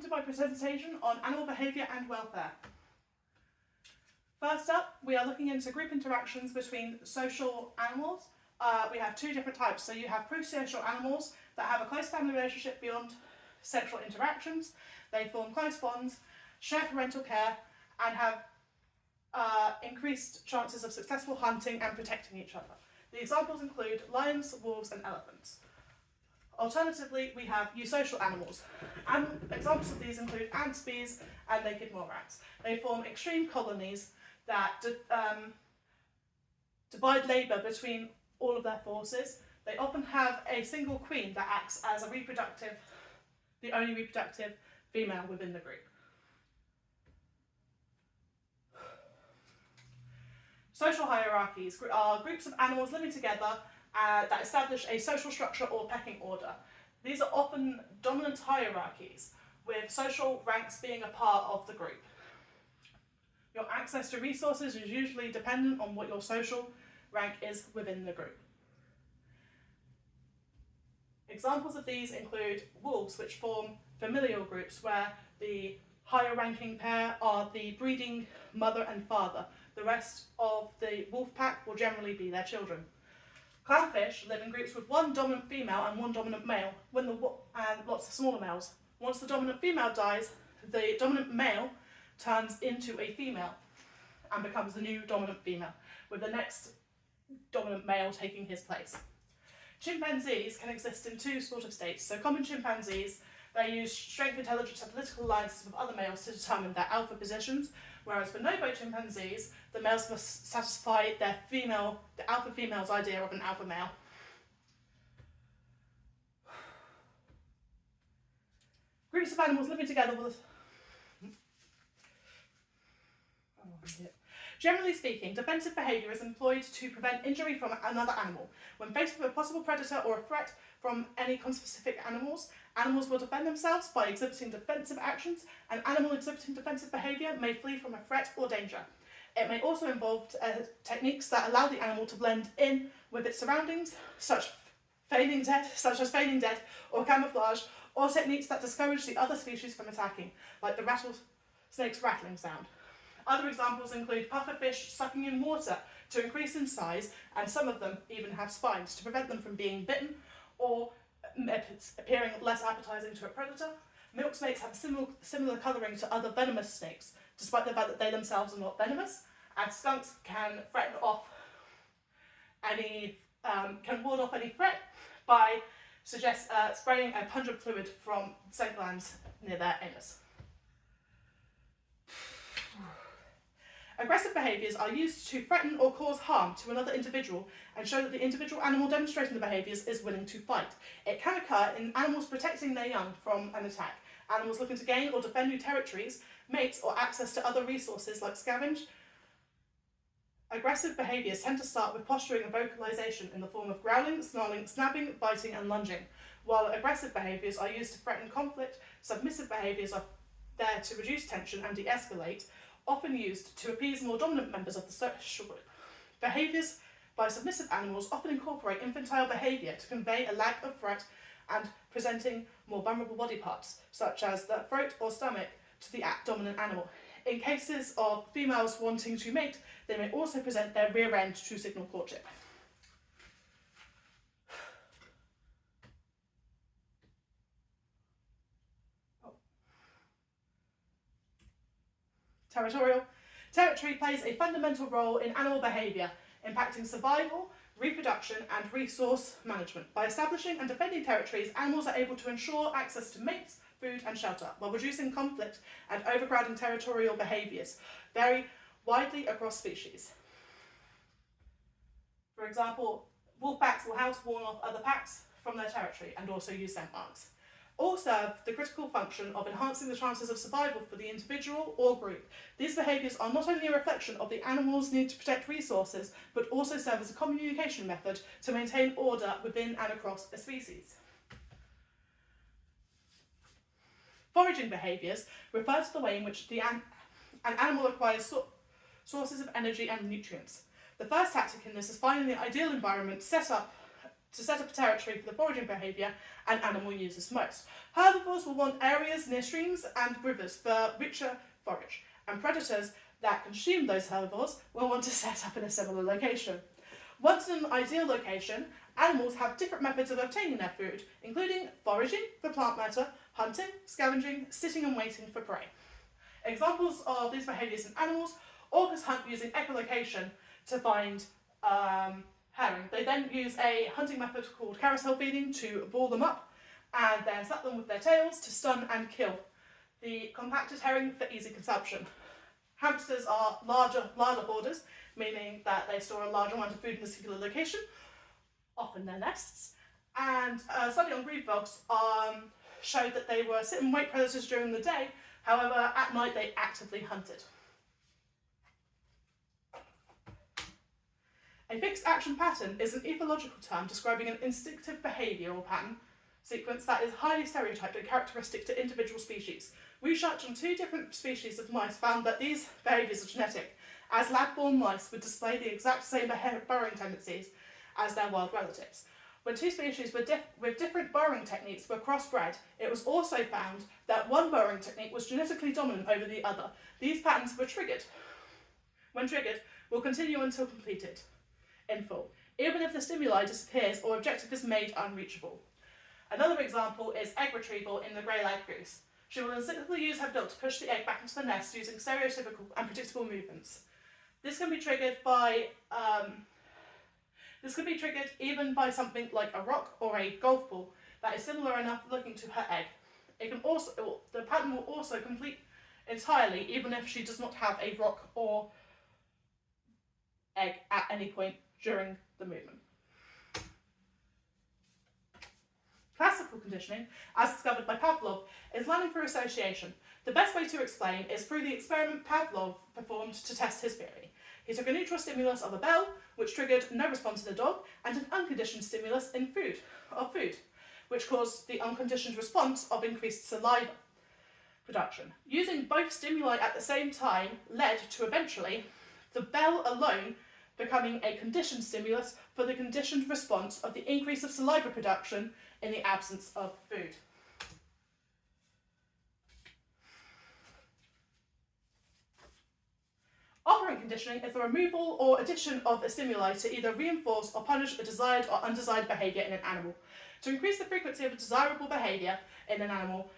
to my presentation on animal behaviour and welfare. First up, we are looking into group interactions between social animals. We have two different types. So you have pro-social animals that have a close family relationship beyond sexual interactions. They form close bonds, share parental care, and have increased chances of successful hunting and protecting each other. The examples include lions, wolves, and elephants. Alternatively, we have eusocial animals. Examples of these include ants, bees, and naked mole rats. They form extreme colonies that divide labour between all of their forces. They often have a single queen that acts as the only reproductive female within the group. Social hierarchies are groups of animals living together that establish a social structure or pecking order. These are often dominant hierarchies, with social ranks being a part of the group. Your access to resources is usually dependent on what your social rank is within the group. Examples of these include wolves, which form familial groups where the higher ranking pair are the breeding mother and father. The rest of the wolf pack will generally be their children. Clownfish live in groups with one dominant female and one dominant male, and lots of smaller males. Once the dominant female dies, the dominant male turns into a female and becomes the new dominant female, with the next dominant male taking his place. Chimpanzees can exist in two sort of states. So common chimpanzees, they use strength, intelligence, and political alliances with other males to determine their alpha positions, whereas bonobo chimpanzees, the males must satisfy the alpha female's idea of an alpha male. Groups of animals living together with Generally speaking, defensive behaviour is employed to prevent injury from another animal. When faced with a possible predator or a threat from any conspecific animals, animals will defend themselves by exhibiting defensive actions. An animal exhibiting defensive behaviour may flee from a threat or danger. It may also involve techniques that allow the animal to blend in with its surroundings, such as feigning dead or camouflage, or techniques that discourage the other species from attacking, like the rattlesnake's rattling sound. Other examples include pufferfish sucking in water to increase in size, and some of them even have spines to prevent them from being bitten or appearing less appetizing to a predator. Milk snakes have similar colouring to other venomous snakes, despite the fact that they themselves are not venomous, and skunks can ward off any threat by spraying a pungent fluid from scent glands near their anus. Aggressive behaviours are used to threaten or cause harm to another individual and show that the individual animal demonstrating the behaviours is willing to fight. It can occur in animals protecting their young from an attack, animals looking to gain or defend new territories, mates, or access to other resources like scavenge. Aggressive behaviours tend to start with posturing and vocalisation in the form of growling, snarling, snapping, biting, and lunging. While aggressive behaviours are used to threaten conflict, submissive behaviours are there to reduce tension and de-escalate, often used to appease more dominant members of the social group. Behaviours by submissive animals often incorporate infantile behaviour to convey a lack of threat and presenting more vulnerable body parts, such as the throat or stomach, to the dominant animal. In cases of females wanting to mate, they may also present their rear end to signal courtship. Territorial. Territory plays a fundamental role in animal behaviour, impacting survival, reproduction, and resource management. By establishing and defending territories, animals are able to ensure access to mates, food, and shelter, while reducing conflict and overcrowding. Territorial behaviours vary widely across species. For example, wolf packs will help warn off other packs from their territory and also use scent marks. All serve the critical function of enhancing the chances of survival for the individual or group. These behaviours are not only a reflection of the animal's need to protect resources, but also serve as a communication method to maintain order within and across a species. Foraging behaviours refer to the way in which an animal acquires sources of energy and nutrients. The first tactic in this is finding the ideal environment set up to set up a territory for the foraging behaviour an animal uses most. Herbivores will want areas near streams and rivers for richer forage, and predators that consume those herbivores will want to set up in a similar location. Once in an ideal location, animals have different methods of obtaining their food, including foraging for plant matter, hunting, scavenging, sitting and waiting for prey. Examples of these behaviours in animals: orcas hunt using echolocation to find herring. They then use a hunting method called carousel feeding to ball them up and then slap them with their tails to stun and kill the compacted herring for easy consumption. Hamsters are larger hoarders, meaning that they store a large amount of food in a singular location, often their nests. And a study on grebe frogs showed that they were sit and wait predators during the day, however at night they actively hunted. A fixed action pattern is an ethological term describing an instinctive behavioural pattern sequence that is highly stereotyped and characteristic to individual species. Research on 2 different species of mice found that these behaviours are genetic, as lab-born mice would display the exact same burrowing tendencies as their wild relatives. When 2 species with different burrowing techniques were crossbred, it was also found that one burrowing technique was genetically dominant over the other. These patterns were triggered. When triggered, will continue until completed in full, even if the stimuli disappears or objective is made unreachable. Another example is egg retrieval in the grey-legged goose. She will instinctively use her bill to push the egg back into the nest using stereotypical and predictable movements. This can be triggered even by something like a rock or a golf ball that is similar enough looking to her egg. The pattern will also complete entirely even if she does not have a rock or egg at any point during the movement. Classical conditioning, as discovered by Pavlov, is learning through association. The best way to explain is through the experiment Pavlov performed to test his theory. He took a neutral stimulus of a bell, which triggered no response in the dog, and an unconditioned stimulus of food, which caused the unconditioned response of increased saliva production. Using both stimuli at the same time led to eventually the bell alone becoming a conditioned stimulus for the conditioned response of the increase of saliva production in the absence of food. Operant conditioning is the removal or addition of a stimuli to either reinforce or punish a desired or undesired behaviour in an animal. To increase the frequency of a desirable behaviour in an animal,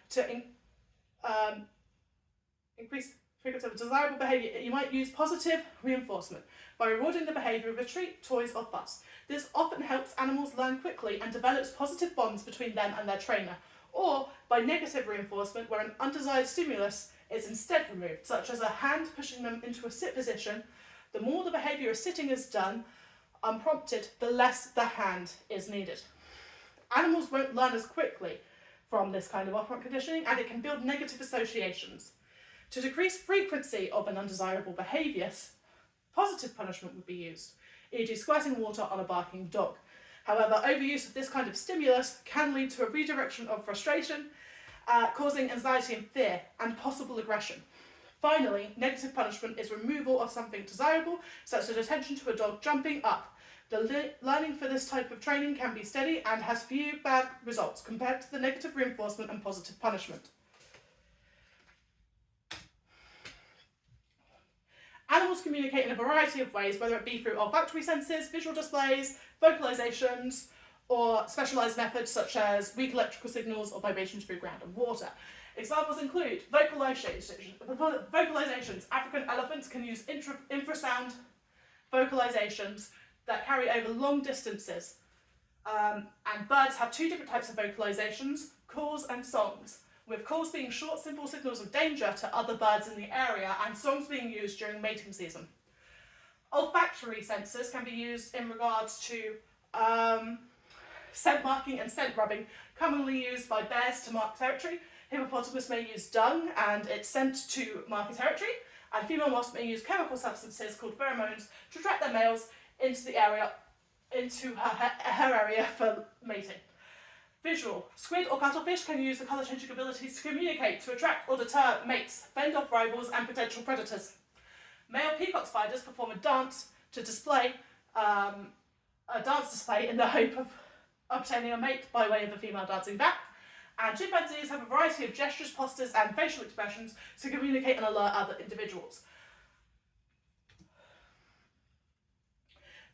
you might use positive reinforcement by rewarding the behaviour of a treat, toys or fuss. This often helps animals learn quickly and develops positive bonds between them and their trainer, or by negative reinforcement where an undesired stimulus is instead removed, such as a hand pushing them into a sit position. The more the behaviour of sitting is done unprompted, the less the hand is needed. Animals won't learn as quickly from this kind of operant conditioning, and it can build negative associations. To decrease frequency of an undesirable behaviour, positive punishment would be used, e.g. squirting water on a barking dog. However, overuse of this kind of stimulus can lead to a redirection of frustration, causing anxiety and fear, and possible aggression. Finally, negative punishment is removal of something desirable, such as attention to a dog jumping up. The learning for this type of training can be steady and has few bad results compared to the negative reinforcement and positive punishment. Animals communicate in a variety of ways, whether it be through olfactory senses, visual displays, vocalizations, or specialised methods such as weak electrical signals or vibrations through ground and water. Examples include vocalizations. African elephants can use infrasound vocalizations that carry over long distances. And birds have 2 different types of vocalizations, calls and songs, with calls being short, simple signals of danger to other birds in the area, and songs being used during mating season. Olfactory sensors can be used in regards to scent marking and scent rubbing, commonly used by bears to mark territory. Hippopotamus may use dung and its scent to mark a territory, and female wasps may use chemical substances called pheromones to attract their males into her area for mating. Visual. Squid or cuttlefish can use the colour changing abilities to communicate, to attract or deter mates, fend off rivals and potential predators. Male peacock spiders perform a dance display in the hope of obtaining a mate by way of a female dancing back. And chimpanzees have a variety of gestures, postures, and facial expressions to communicate and alert other individuals.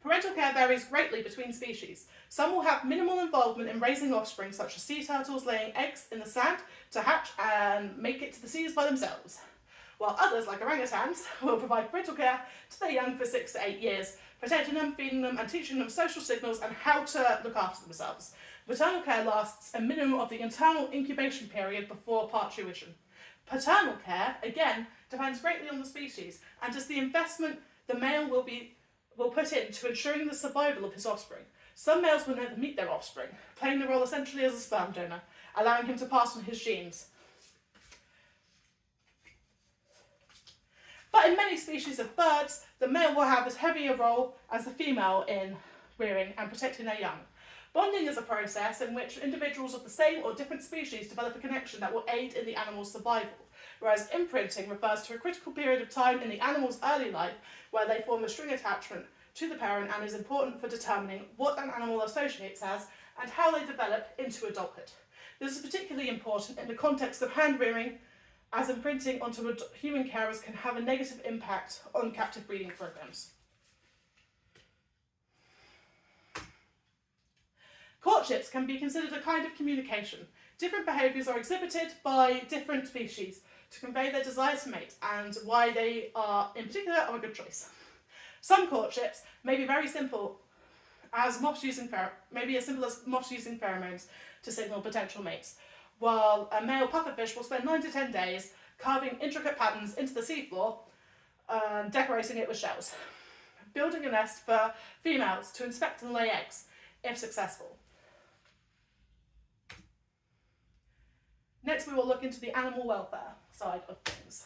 Parental care varies greatly between species. Some will have minimal involvement in raising offspring, such as sea turtles laying eggs in the sand to hatch and make it to the seas by themselves, while others, like orangutans, will provide parental care to their young for 6 to 8 years, protecting them, feeding them, and teaching them social signals and how to look after themselves. Maternal care lasts a minimum of the internal incubation period before parturition. Paternal care, again, depends greatly on the species and is the investment the male will put into ensuring the survival of his offspring. Some males will never meet their offspring, playing the role essentially as a sperm donor, allowing him to pass on his genes. But in many species of birds, the male will have as heavy a role as the female in rearing and protecting their young. Bonding is a process in which individuals of the same or different species develop a connection that will aid in the animal's survival, whereas imprinting refers to a critical period of time in the animal's early life where they form a string attachment to the parent and is important for determining what an animal associates as and how they develop into adulthood. This is particularly important in the context of hand rearing, as imprinting onto human carers can have a negative impact on captive breeding programs. Courtships can be considered a kind of communication. Different behaviours are exhibited by different species to convey their desire to mate and why they are, in particular, a good choice. Some courtships may be very simple, as moths using pheromones to signal potential mates, while a male pufferfish will spend 9 to 10 days carving intricate patterns into the seafloor and decorating it with shells, building a nest for females to inspect and lay eggs, if successful. Next, we will look into the animal welfare side of things.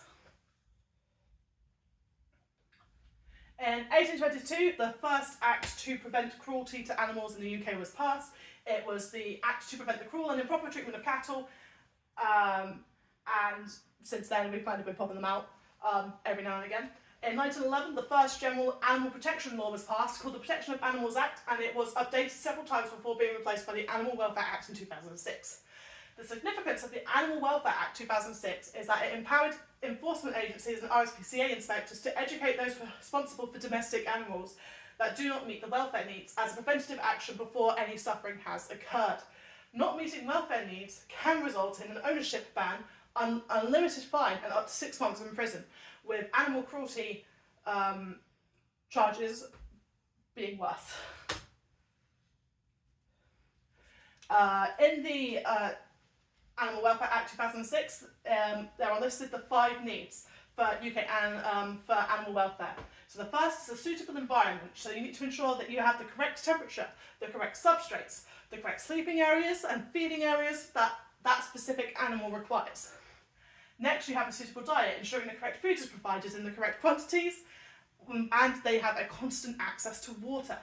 In 1822, the first Act to prevent cruelty to animals in the UK was passed. It was the Act to prevent the cruel and improper treatment of cattle, and since then we've kind of been popping them out every now and again. In 1911, the first general animal protection law was passed, called the Protection of Animals Act, and it was updated several times before being replaced by the Animal Welfare Act in 2006. The significance of the Animal Welfare Act 2006 is that it empowered enforcement agencies and RSPCA inspectors to educate those responsible for domestic animals that do not meet the welfare needs as a preventative action before any suffering has occurred. Not meeting welfare needs can result in an ownership ban, unlimited fine, and up to 6 months in prison, with animal cruelty charges being worse. In the Animal Welfare Act 2006, there are listed the 5 needs for UK and for animal welfare. So the first is a suitable environment. So you need to ensure that you have the correct temperature, the correct substrates, the correct sleeping areas and feeding areas that that specific animal requires. Next, you have a suitable diet, ensuring the correct food is provided in the correct quantities, and they have a constant access to water.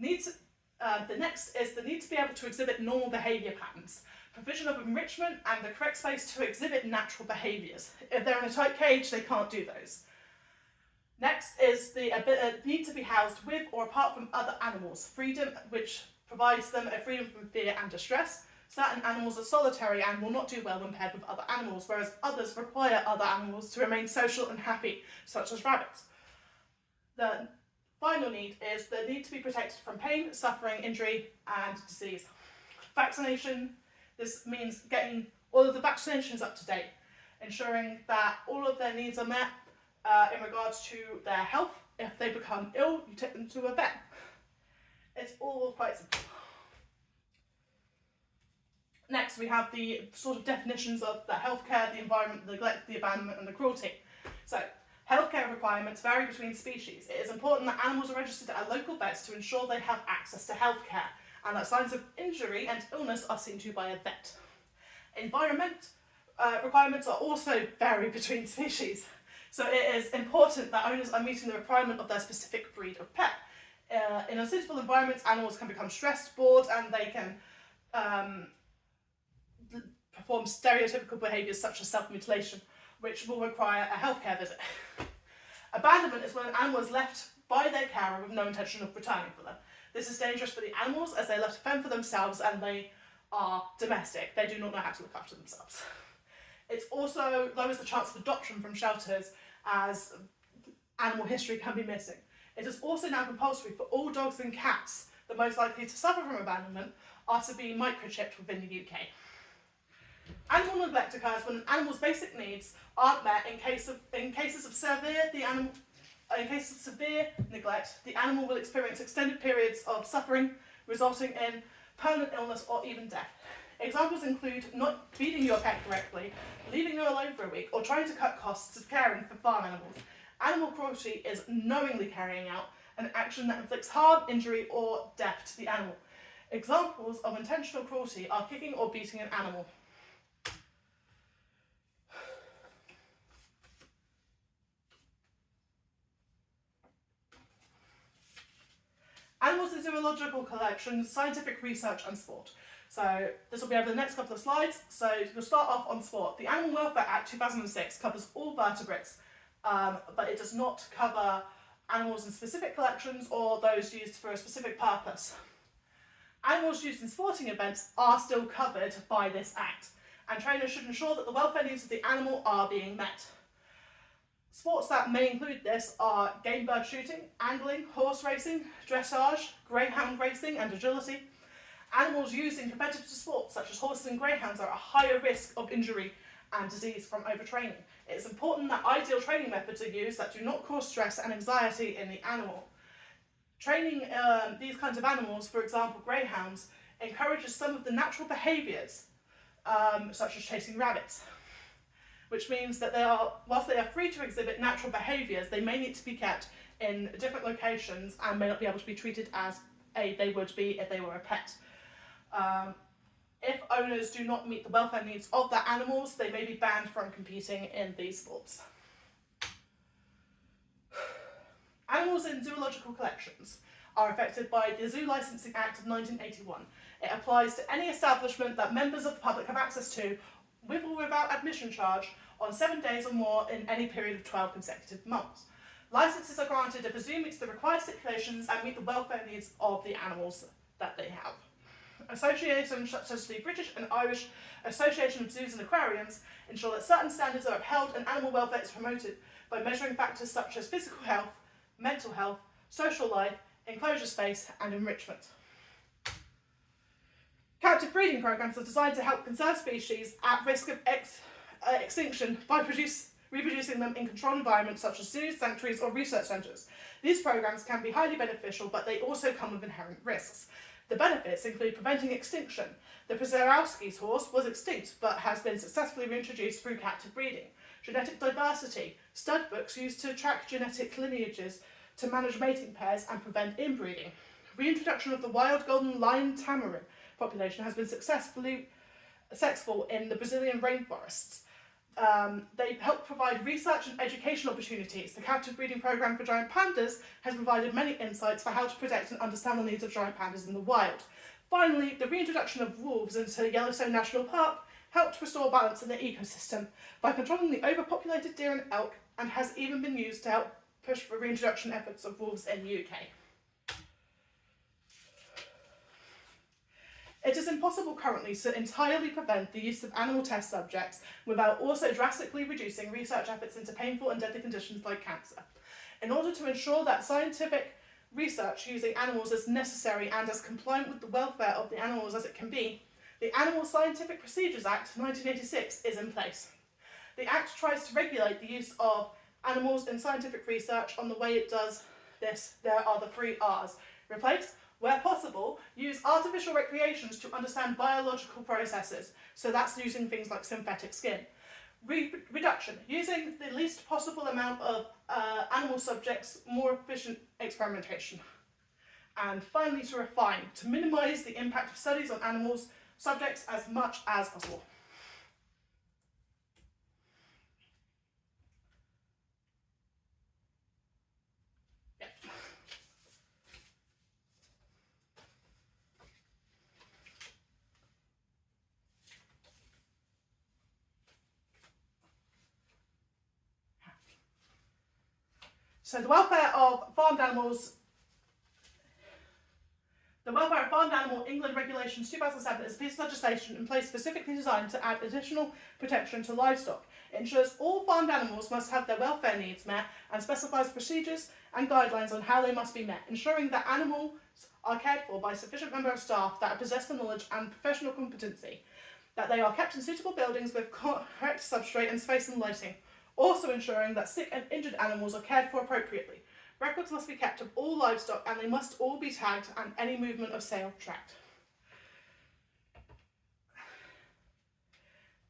The next is the need to be able to exhibit normal behaviour patterns, provision of enrichment, and the correct space to exhibit natural behaviours. If they're in a tight cage, they can't do those. Next is the need to be housed with or apart from other animals, freedom, which provides them a freedom from fear and distress. Certain animals are solitary and will not do well when paired with other animals, whereas others require other animals to remain social and happy, such as rabbits. The final need is the need to be protected from pain, suffering, injury, and disease. Vaccination. This means getting all of the vaccinations up to date, ensuring that all of their needs are met in regards to their health. If they become ill, you take them to a vet. It's all quite simple. Next, we have the sort of definitions of the healthcare, the environment, the neglect, the abandonment, and the cruelty. So, healthcare requirements vary between species. It is important that animals are registered at local vets to ensure they have access to healthcare, and that signs of injury and illness are seen to by a vet. Environment requirements are also vary between species. So it is important that owners are meeting the requirement of their specific breed of pet. In unsuitable environments, animals can become stressed, bored, and they can perform stereotypical behaviours such as self-mutilation, which will require a healthcare visit. Abandonment is when an animal is left by their carer with no intention of returning for them. This is dangerous for the animals as they are left to fend for themselves and they are domestic. They do not know how to look after themselves. It also lowers the chance of adoption from shelters as animal history can be missing. It is also now compulsory for all dogs and cats the most likely to suffer from abandonment are to be microchipped within the UK. Animal neglect occurs when an animal's basic needs aren't met. In cases of severe neglect, the animal will experience extended periods of suffering, resulting in permanent illness or even death. Examples include not feeding your pet correctly, leaving them alone for a week, or trying to cut costs of caring for farm animals. Animal cruelty is knowingly carrying out an action that inflicts harm, injury, or death to the animal. Examples of intentional cruelty are kicking or beating an animal. Animals in zoological collections, scientific research and sport. So this will be over the next couple of slides. So we'll start off on sport. The Animal Welfare Act 2006 covers all vertebrates, but it does not cover animals in specific collections or those used for a specific purpose. Animals used in sporting events are still covered by this act, and trainers should ensure that the welfare needs of the animal are being met. Sports that may include this are game bird shooting, angling, horse racing, dressage, greyhound racing and agility. Animals used in competitive sports such as horses and greyhounds are at a higher risk of injury and disease from overtraining. It's important that ideal training methods are used that do not cause stress and anxiety in the animal. Training these kinds of animals, for example greyhounds, encourages some of the natural behaviours such as chasing rabbits, which means that whilst they are free to exhibit natural behaviours, they may need to be kept in different locations and may not be able to be treated as they would be if they were a pet. If owners do not meet the welfare needs of their animals, they may be banned from competing in these sports. Animals in zoological collections are affected by the Zoo Licensing Act of 1981. It applies to any establishment that members of the public have access to, with or without admission charge, on 7 days or more in any period of 12 consecutive months. Licences are granted if a zoo meets the required stipulations and meet the welfare needs of the animals that they have. Associations such as the British and Irish Association of Zoos and Aquariums ensure that certain standards are upheld and animal welfare is promoted by measuring factors such as physical health, mental health, social life, enclosure space and enrichment. Captive breeding programs are designed to help conserve species at risk of extinction by reproducing them in controlled environments such as zoos, sanctuaries or research centres. These programs can be highly beneficial, but they also come with inherent risks. The benefits include preventing extinction. The Przewalski's horse was extinct but has been successfully reintroduced through captive breeding. Genetic diversity. Stud books used to track genetic lineages to manage mating pairs and prevent inbreeding. Reintroduction of the wild golden lion tamarin population has been successful in the Brazilian rainforests. They help provide research and education opportunities. The captive breeding program for giant pandas has provided many insights for how to protect and understand the needs of giant pandas in the wild. Finally, the reintroduction of wolves into Yellowstone National Park helped restore balance in the ecosystem by controlling the overpopulated deer and elk, and has even been used to help push for reintroduction efforts of wolves in the UK. It is impossible currently to entirely prevent the use of animal test subjects without also drastically reducing research efforts into painful and deadly conditions like cancer. In order to ensure that scientific research using animals is necessary and as compliant with the welfare of the animals as it can be, the Animal Scientific Procedures Act 1986 is in place. The Act tries to regulate the use of animals in scientific research. On the way it does this, there are the 3 R's. Replace, where possible, use artificial recreations to understand biological processes. So that's using things like synthetic skin. Reduction, using the least possible amount of animal subjects, more efficient experimentation. And finally, to refine, to minimise the impact of studies on animals subjects as much as possible. So the welfare of farmed animals The Welfare of Farmed Animal England Regulations 2007 is a piece of legislation in place specifically designed to add additional protection to livestock. It ensures all farmed animals must have their welfare needs met and specifies procedures and guidelines on how they must be met, ensuring that animals are cared for by a sufficient number of staff that possess the knowledge and professional competency, that they are kept in suitable buildings with correct substrate and space and lighting, also ensuring that sick and injured animals are cared for appropriately. Records must be kept of all livestock and they must all be tagged and any movement of sale tracked.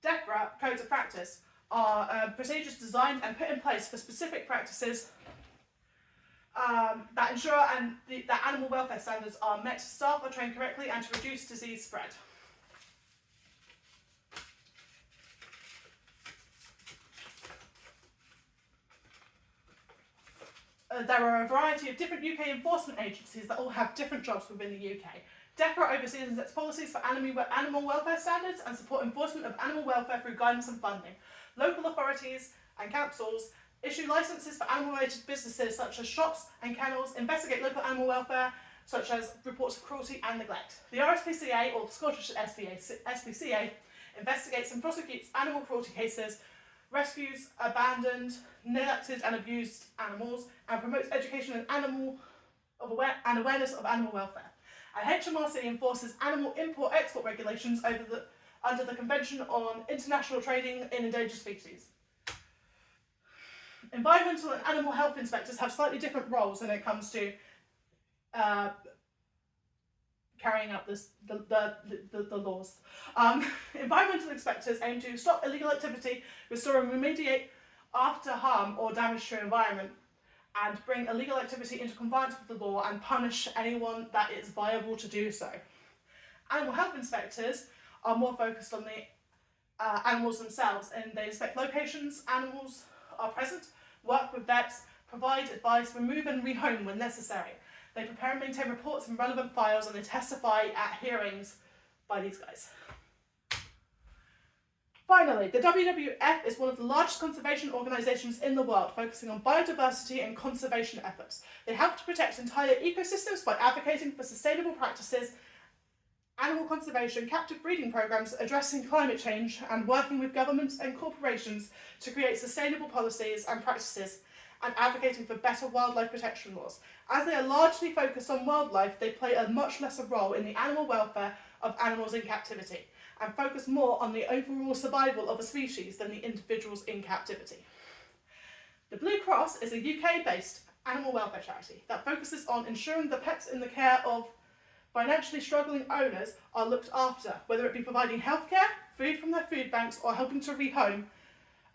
DEFRA codes of practice are procedures designed and put in place for specific practices that ensure that animal welfare standards are met, staff are trained correctly, and to reduce disease spread. There are a variety of different UK enforcement agencies that all have different jobs within the UK. DEFRA oversees and sets policies for animal welfare standards and support enforcement of animal welfare through guidance and funding. Local authorities and councils issue licences for animal-related businesses such as shops and kennels, investigate local animal welfare such as reports of cruelty and neglect. The RSPCA, or the Scottish SPCA, investigates and prosecutes animal cruelty cases, rescues abandoned, neglected and abused animals, and promotes education and awareness of animal welfare. And HMRC enforces animal import-export regulations under the Convention on International Trading in Endangered Species. Environmental and animal health inspectors have slightly different roles when it comes to carrying out the laws. Environmental inspectors aim to stop illegal activity, restore and remediate after harm or damage to environment, and bring illegal activity into compliance with the law and punish anyone that is viable to do so. Animal health inspectors are more focused on the animals themselves, and they inspect locations animals are present, work with vets, provide advice, remove and rehome when necessary. They prepare and maintain reports and relevant files, and they testify at hearings by these guys. Finally, the WWF is one of the largest conservation organisations in the world, focusing on biodiversity and conservation efforts. They help to protect entire ecosystems by advocating for sustainable practices, animal conservation, captive breeding programs, addressing climate change, and working with governments and corporations to create sustainable policies and practices, and advocating for better wildlife protection laws. As they are largely focused on wildlife, they play a much lesser role in the animal welfare of animals in captivity, and focus more on the overall survival of a species than the individuals in captivity. The Blue Cross is a UK-based animal welfare charity that focuses on ensuring the pets in the care of financially struggling owners are looked after, whether it be providing healthcare, food from their food banks, or helping to rehome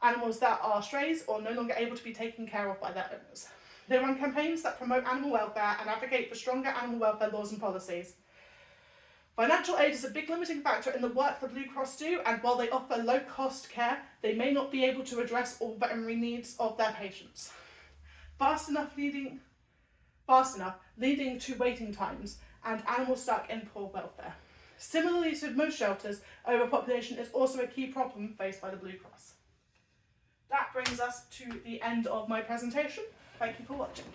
animals that are strays or no longer able to be taken care of by their owners. They run campaigns that promote animal welfare and advocate for stronger animal welfare laws and policies. Financial aid is a big limiting factor in the work the Blue Cross do, and while they offer low-cost care, they may not be able to address all veterinary needs of their patients. Fast enough leading to waiting times and animals stuck in poor welfare. Similarly to most shelters, overpopulation is also a key problem faced by the Blue Cross. That brings us to the end of my presentation. Thank you for watching.